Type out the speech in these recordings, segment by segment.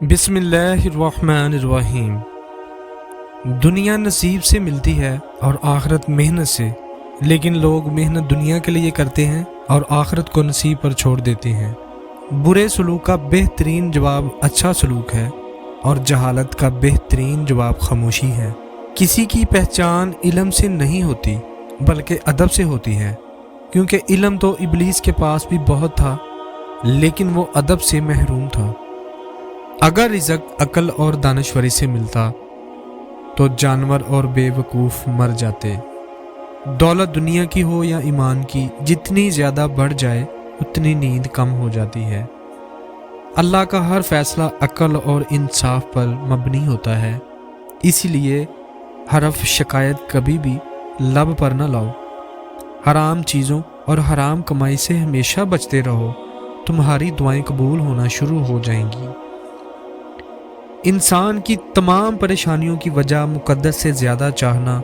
बिस्मिल्लाहिर्रहमानिर्रहीम। दुनिया नसीब से मिलती है और आखिरत मेहनत से, लेकिन लोग मेहनत दुनिया के लिए करते हैं और आखिरत को नसीब पर छोड़ देते हैं। बुरे सलूक का बेहतरीन जवाब अच्छा सलूक है और जहालत का बेहतरीन जवाब खामोशी है। किसी की पहचान इल्म से नहीं होती बल्कि अदब से होती है, क्योंकि इल्म तो इब्लीस के पास भी बहुत था लेकिन वो अदब से महरूम था। अगर रिज़्क अक्ल और दानश्वरी से मिलता तो जानवर और बेवकूफ़ मर जाते। दौलत दुनिया की हो या ईमान की, जितनी ज़्यादा बढ़ जाए उतनी नींद कम हो जाती है। अल्लाह का हर फैसला अक्ल और इंसाफ पर मबनी होता है, इसीलिए हरफ शिकायत कभी भी लब पर न लाओ। हराम चीज़ों और हराम कमाई से हमेशा बचते रहो, तुम्हारी दुआएं कबूल होना शुरू हो जाएंगी। इंसान की तमाम परेशानियों की वजह मुक़द्दस से ज़्यादा चाहना,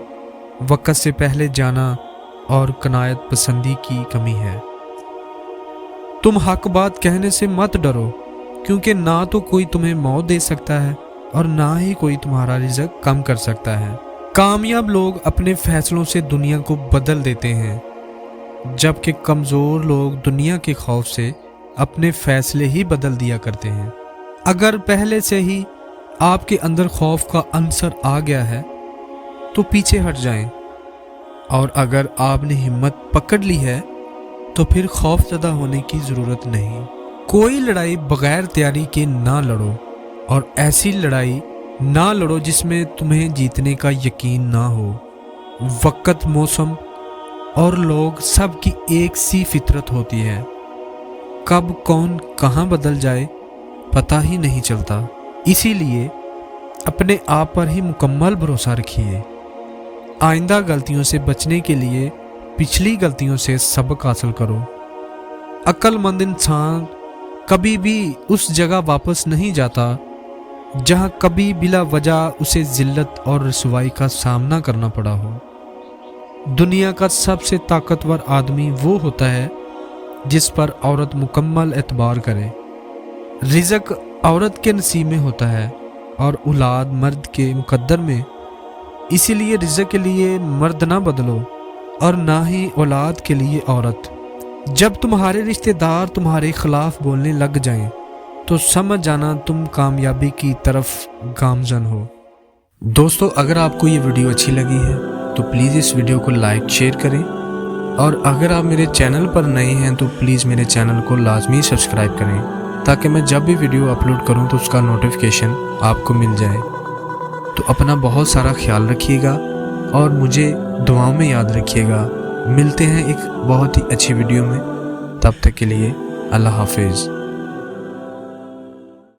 वक़्त से पहले जाना और कनायत पसंदी की कमी है। तुम हक बात कहने से मत डरो, क्योंकि ना तो कोई तुम्हें मौत दे सकता है और ना ही कोई तुम्हारा रिज़्क कम कर सकता है। कामयाब लोग अपने फैसलों से दुनिया को बदल देते हैं, जबकि कमज़ोर लोग दुनिया के खौफ से अपने फैसले ही बदल दिया करते हैं। अगर पहले से ही आपके अंदर खौफ का अंसर आ गया है तो पीछे हट जाएं, और अगर आपने हिम्मत पकड़ ली है तो फिर खौफज़दा होने की ज़रूरत नहीं। कोई लड़ाई बगैर तैयारी के ना लड़ो, और ऐसी लड़ाई ना लड़ो जिसमें तुम्हें जीतने का यकीन ना हो। वक़्त, मौसम और लोग सब की एक सी फितरत होती है, कब कौन कहाँ बदल जाए पता ही नहीं चलता। इसीलिए अपने आप पर ही मुकम्मल भरोसा रखिए। आइंदा गलतियों से बचने के लिए पिछली गलतियों से सबक हासिल करो। अक्लमंद इंसान कभी भी उस जगह वापस नहीं जाता जहां कभी बिला वजह उसे जिल्लत और रसवाई का सामना करना पड़ा हो। दुनिया का सबसे ताकतवर आदमी वो होता है जिस पर औरत मुकम्मल एतबार करे। रिज़्क औरत के नसीब में होता है और औलाद मर्द के मुकद्दर में, इसीलिए रिज़्क के लिए मर्द ना बदलो और ना ही औलाद के लिए औरत। जब तुम्हारे रिश्तेदार तुम्हारे खिलाफ बोलने लग जाएं तो समझ जाना तुम कामयाबी की तरफ गामज़न हो। दोस्तों, अगर आपको ये वीडियो अच्छी लगी है तो प्लीज़ इस वीडियो को लाइक शेयर करें, और अगर आप मेरे चैनल पर नए हैं तो प्लीज़ मेरे चैनल को लाजमी सब्सक्राइब करें, ताकि मैं जब भी वीडियो अपलोड करूं तो उसका नोटिफिकेशन आपको मिल जाए। तो अपना बहुत सारा ख्याल रखिएगा और मुझे दुआओं में याद रखिएगा। मिलते हैं एक बहुत ही अच्छी वीडियो में, तब तक के लिए अल्लाह हाफिज़।